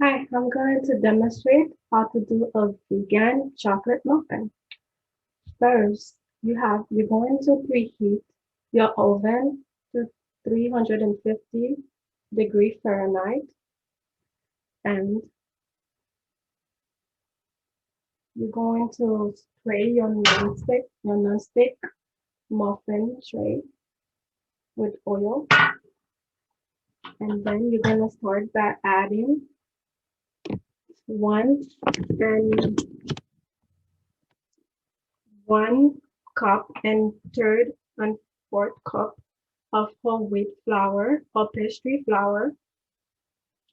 Hi, I'm going to demonstrate how to do a vegan chocolate muffin. First, you're going to preheat your oven to 350 degrees Fahrenheit, and you're going to spray your nonstick muffin tray with oil, and then you're going to start by adding one and 1 cup and third and fourth cup of whole wheat flour or pastry flour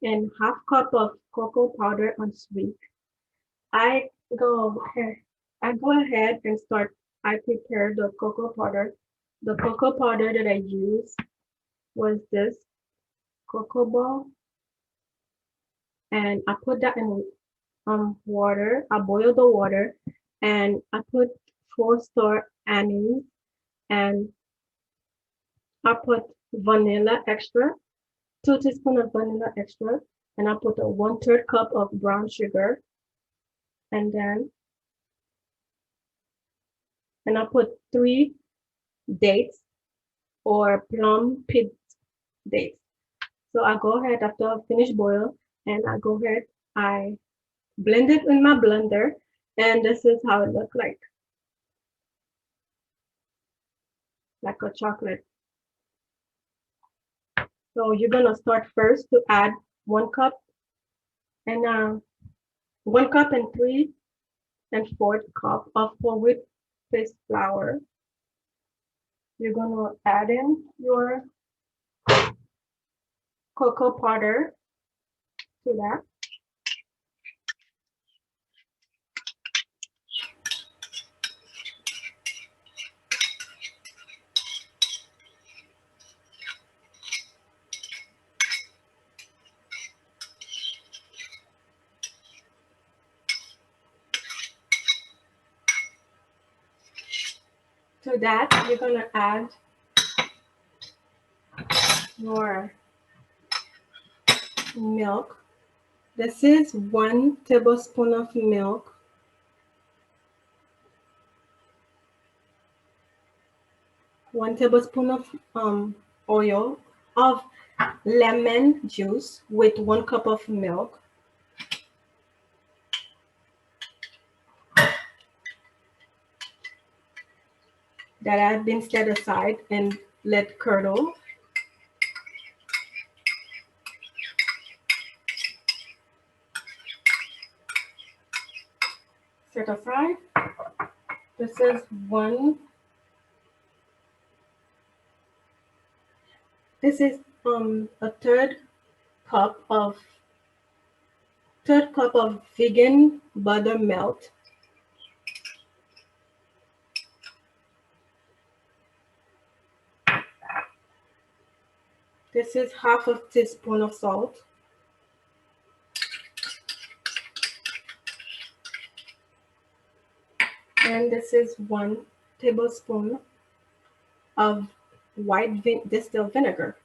and half cup of cocoa powder unsweet. I go ahead, I go ahead and start. I prepare the cocoa powder. The cocoa powder that I used was this cocoa ball, and I put that in water. I boil the water, and I put 4 star anise, and I put vanilla extra, 2 teaspoons of vanilla extra, and I put a 1/3 cup of brown sugar, and then I put 3 dates or plum pit dates. So I go ahead after I finish boil, and I go ahead, I blend it in my blender, and this is how it looks like a chocolate. So you're gonna start first to add 1 cup and 1 cup and 3 and 4 cup of whole wheat paste flour. You're gonna add in your cocoa powder to that. To that, you're gonna add your milk. This is 1 tablespoon of milk, 1 tablespoon of oil of lemon juice with 1 cup of milk. That has been set aside and let curdle. Set aside. This is one. This is a cup of third cup of vegan buttermilk. This is half a teaspoon of salt. And this is 1 tablespoon of white distilled vinegar.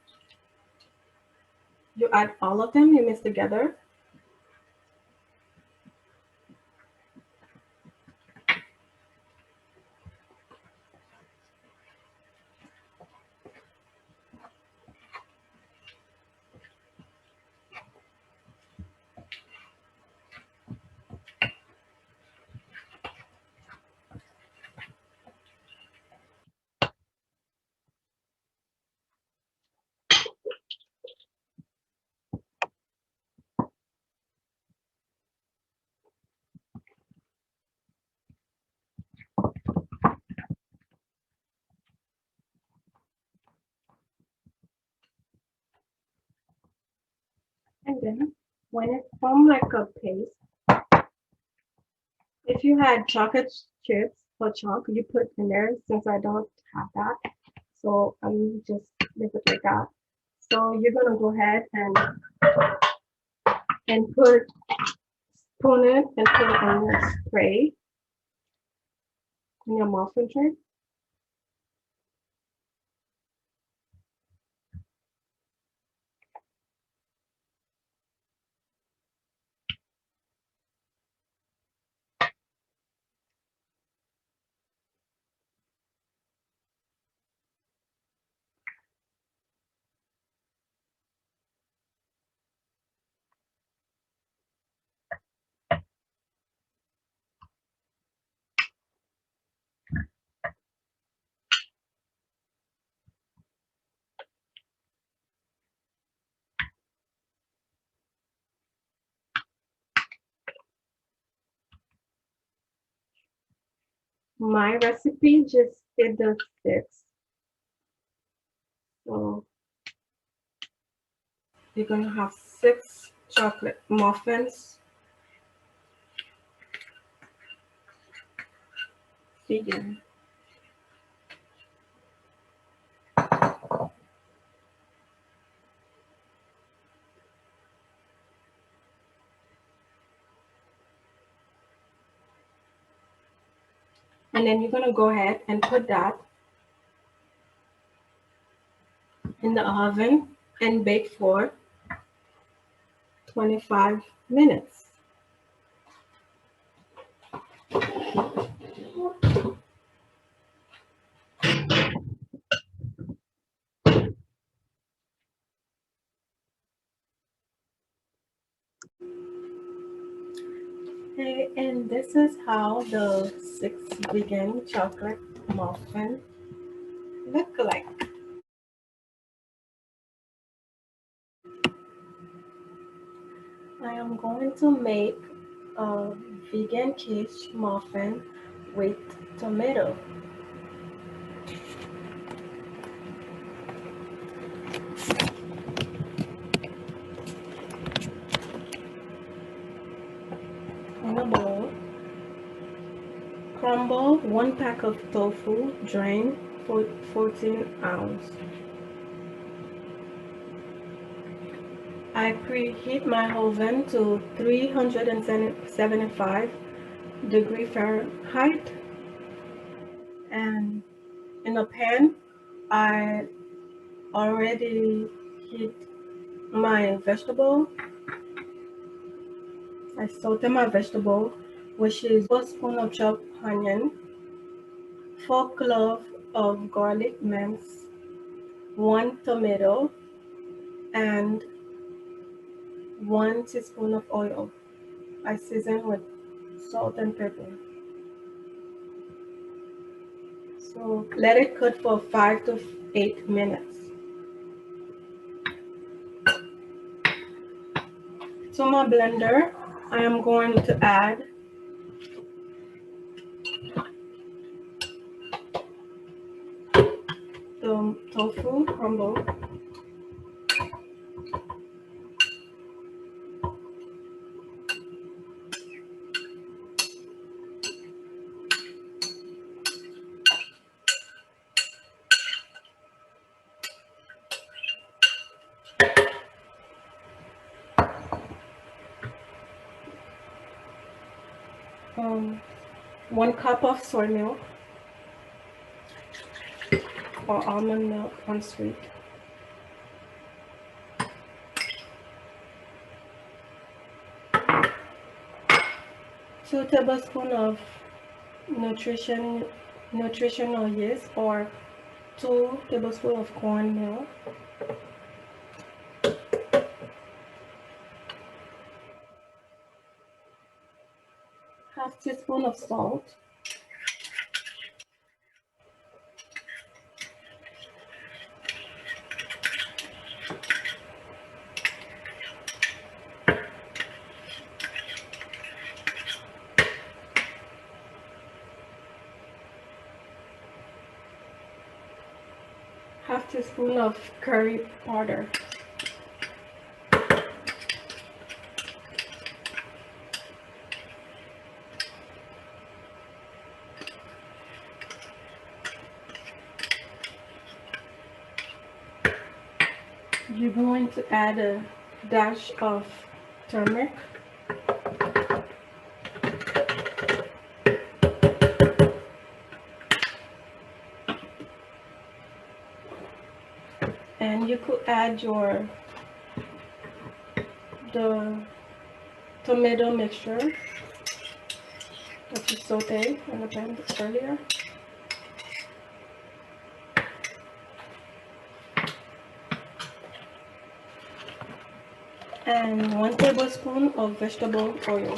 You add all of them, you mix together. And then when it forms like a paste, if you had chocolate chips or chalk, you put in there. Since I don't have that, so I'm just leave it like that. So you're gonna go ahead and spoon it and put it on your tray, in your muffin tray. My recipe just did the 6. So you're gonna have 6 chocolate muffins, vegan. And then you're gonna go ahead and put that in the oven and bake for 25 minutes. Okay, and this is how the 6 vegan chocolate muffin look like. I am going to make a vegan quiche muffin with tomato. In a bowl, crumble 1 pack of tofu, drain for 14 ounce. I preheat my oven to 375 Fahrenheit, and in a pan I already heat my vegetable. I saute my vegetable, which is 4 spoon of chopped onion, 4 cloves of garlic minced, 1 tomato, and 1 teaspoon of oil. I season with salt and pepper. So let it cook for 5 to 8 minutes. To my blender, I am going to add the tofu crumble, um, 1 cup of soy milk or almond milk unsweet, 2 tablespoons of nutritional yeast or 2 tablespoons of cornmeal, half teaspoon of salt, half teaspoon of curry powder. You're going to add a dash of turmeric, and you could add the tomato mixture that you sauteed in the pan earlier. And 1 tablespoon of vegetable oil.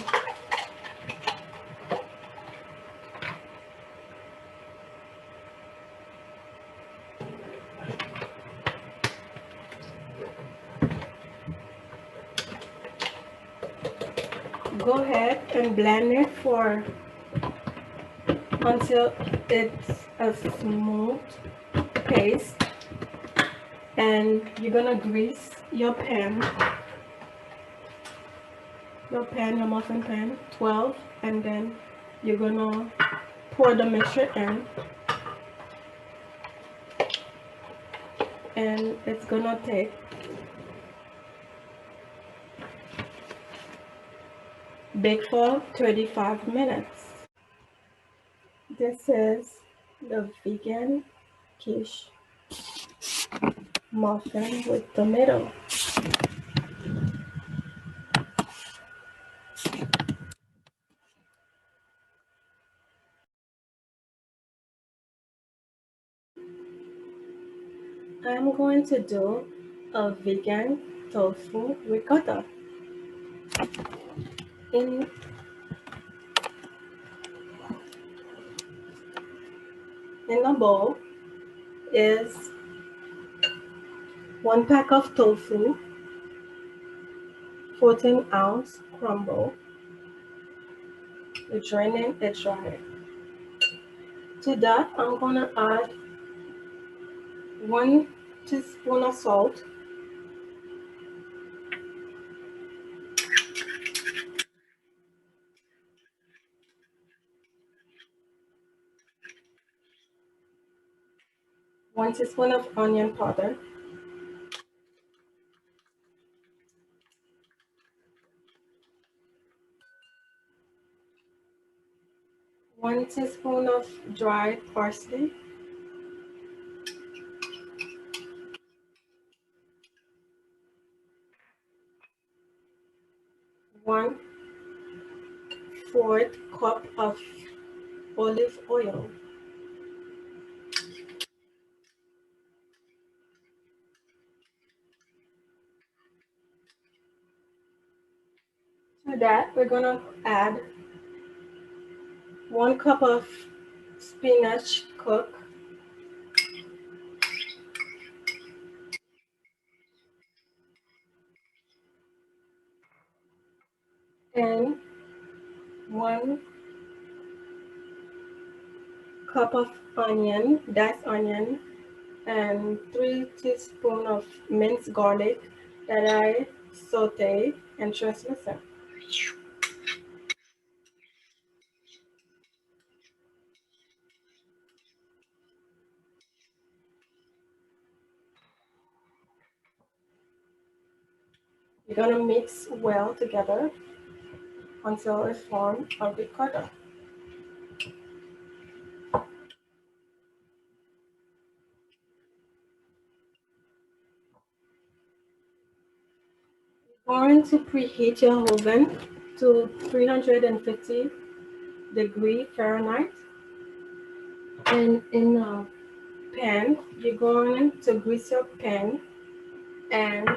Go ahead and blend it for until it's a smooth paste. And you're gonna grease your muffin pan 12, and then you're gonna pour the mixture in, and it's gonna take bake for 35 minutes. This is the vegan quiche muffin with tomato. I'm going to do a vegan tofu ricotta. In in a bowl is 1 pack of tofu, 14-ounce crumble, draining it dry. To that, I'm gonna add 1 teaspoon of salt, 1 teaspoon of onion powder, 1 teaspoon of dried parsley, 1/4 cup of olive oil. To that, we're gonna add 1 cup of spinach cooked, and 1 cup of onion, diced onion, and 3 teaspoons of minced garlic that I saute and translucent. You're gonna mix well together until it forms a ricotta. You're going to preheat your oven to 350 degrees Fahrenheit, and in a pan, you're going to grease your pan and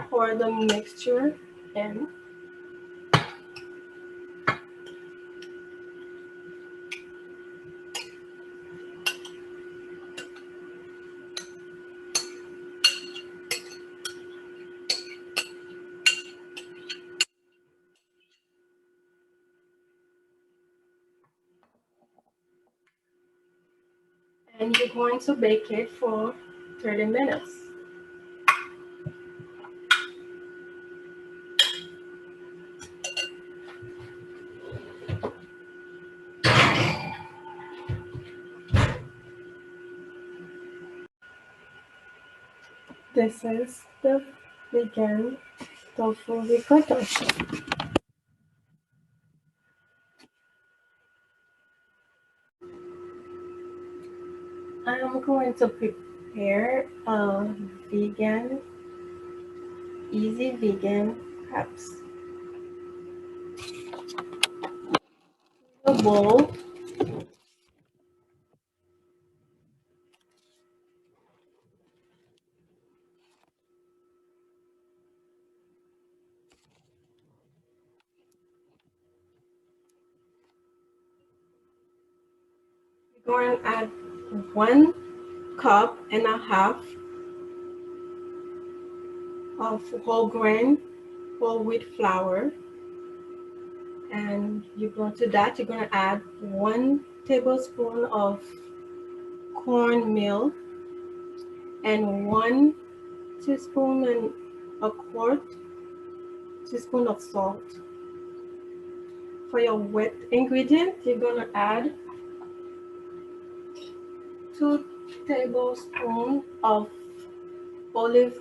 pour the mixture in. And you're going to bake it for 30 minutes. This is the vegan tofu ricotta. I am going to prepare a vegan, easy vegan crepes. A bowl, you're going to add 1.5 cup of whole wheat flour, and you're going to add tablespoons of cornmeal, and 1 teaspoon and a quarter teaspoon of salt. For your wet ingredients, you're gonna add 2 tablespoons of olive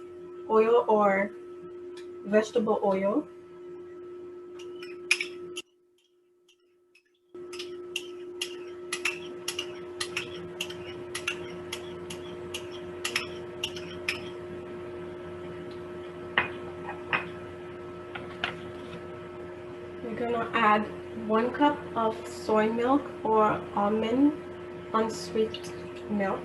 oil or vegetable oil, you're gonna add 1 cup of soy milk or almond unsweet milk,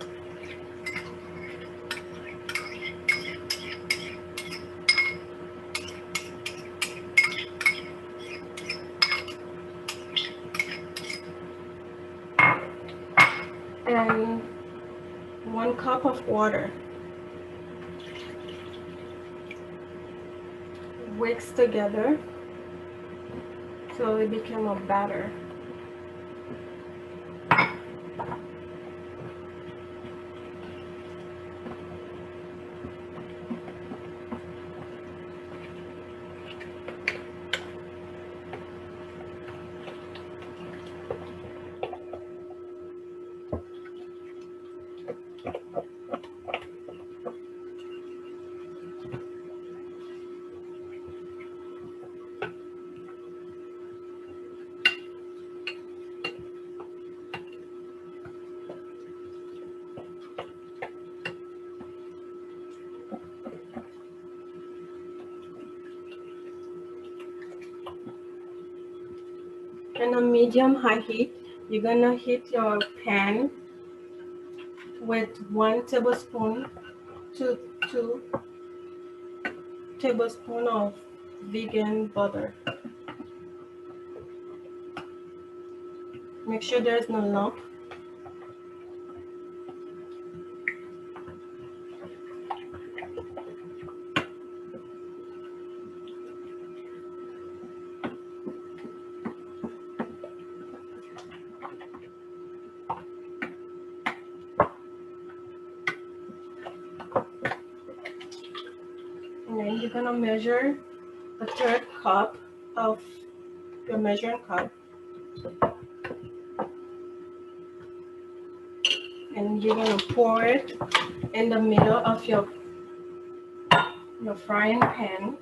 and 1 cup of water. Mix together till it became a batter. In a medium-high heat, you're gonna heat your pan with 1 tablespoon to 2 tablespoons of vegan butter. Make sure there's no lump. And then you're gonna measure a 1/3 cup of your measuring cup, and you're gonna pour it in the middle of your frying pan.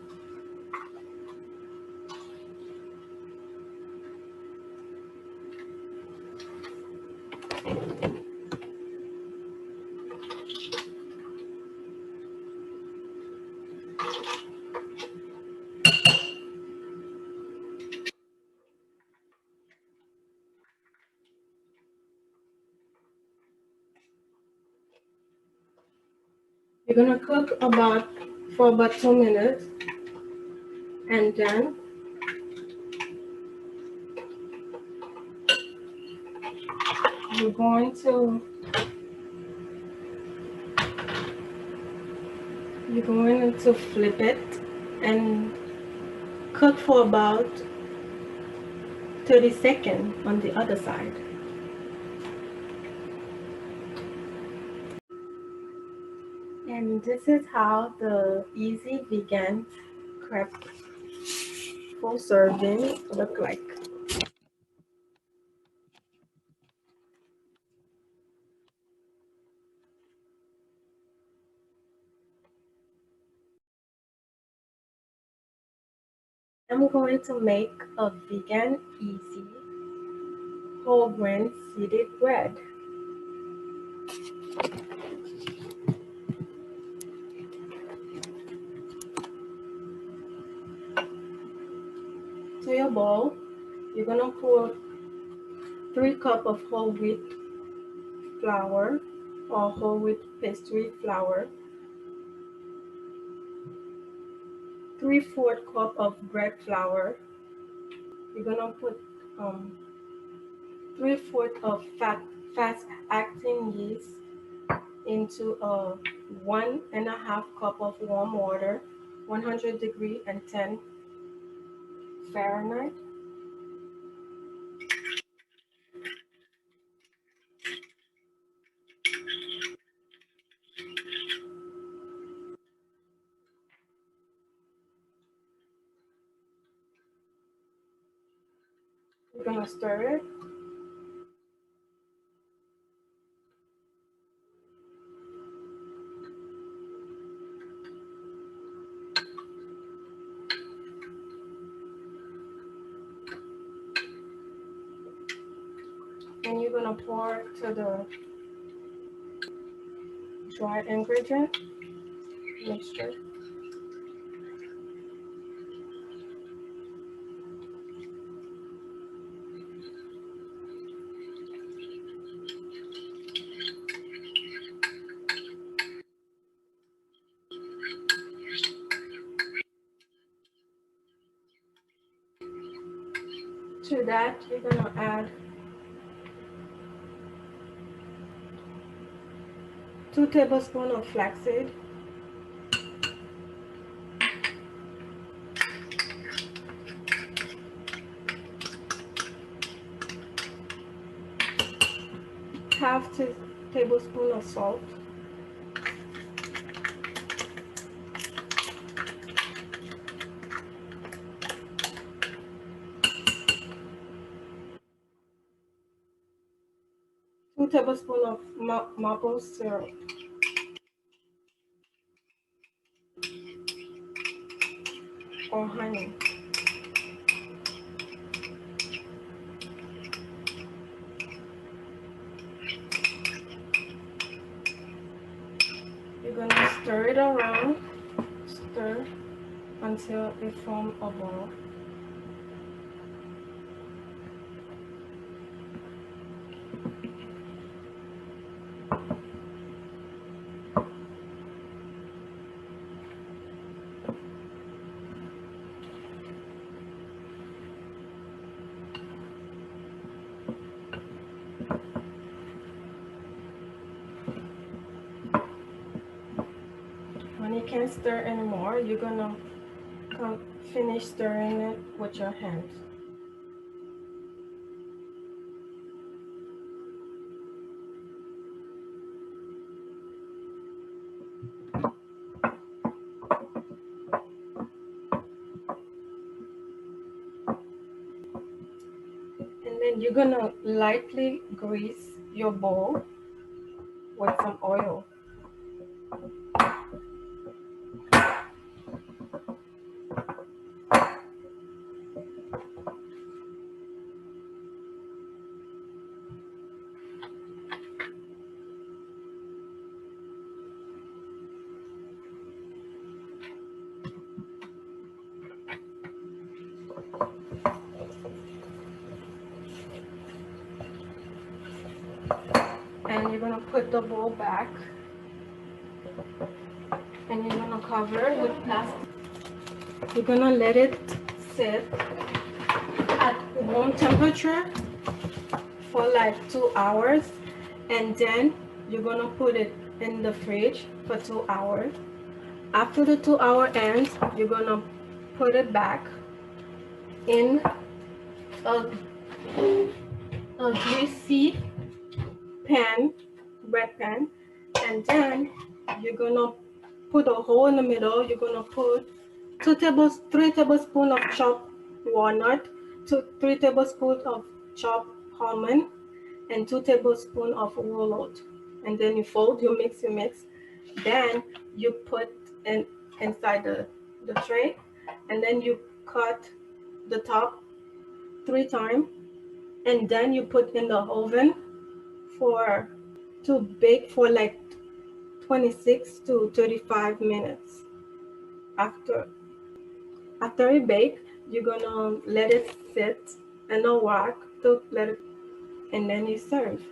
You're gonna cook for about 2 minutes, and then you're going to flip it and cook for about 30 seconds on the other side. And this is how the easy vegan crepe full serving look like. I'm going to make a vegan easy whole grain seeded bread. To your bowl, you're gonna put 3 cups of whole wheat flour or whole wheat pastry flour, 3/4 cup of bread flour. You're gonna put 3/4 of fast acting yeast into a 1.5 cup of warm water, 100 degree and 10 Fahrenheit. You're gonna stir it. And you're gonna pour to the dry ingredient mixture. To that, you're gonna add 2 tablespoons of flaxseed, half tablespoon of salt, 2 tablespoons of maple syrup, or honey. You're gonna stir it around, stir until it forms a ball. When you can't stir anymore, you're gonna finish stirring it with your hands. And then you're gonna lightly grease your bowl with some oil. And you're gonna put the bowl back, and you're gonna cover it with plastic. You're gonna let it sit at room temperature for like 2 hours, and then you're gonna put it in the fridge for 2 hours. After the 2 hour ends, you're gonna put it back in a, a greasy pan, bread pan, and then you're gonna put a hole in the middle. You're gonna put 3 tablespoons of chopped walnut, 3 tablespoons of chopped almond, and 2 tablespoons of walnut. And then you fold, you mix. Then you put inside the tray, and then you cut the top 3 times, and then you put in the oven for to bake for like 26 to 35 minutes. After after it bake, you're gonna let it sit in a wok to let it, and then you serve.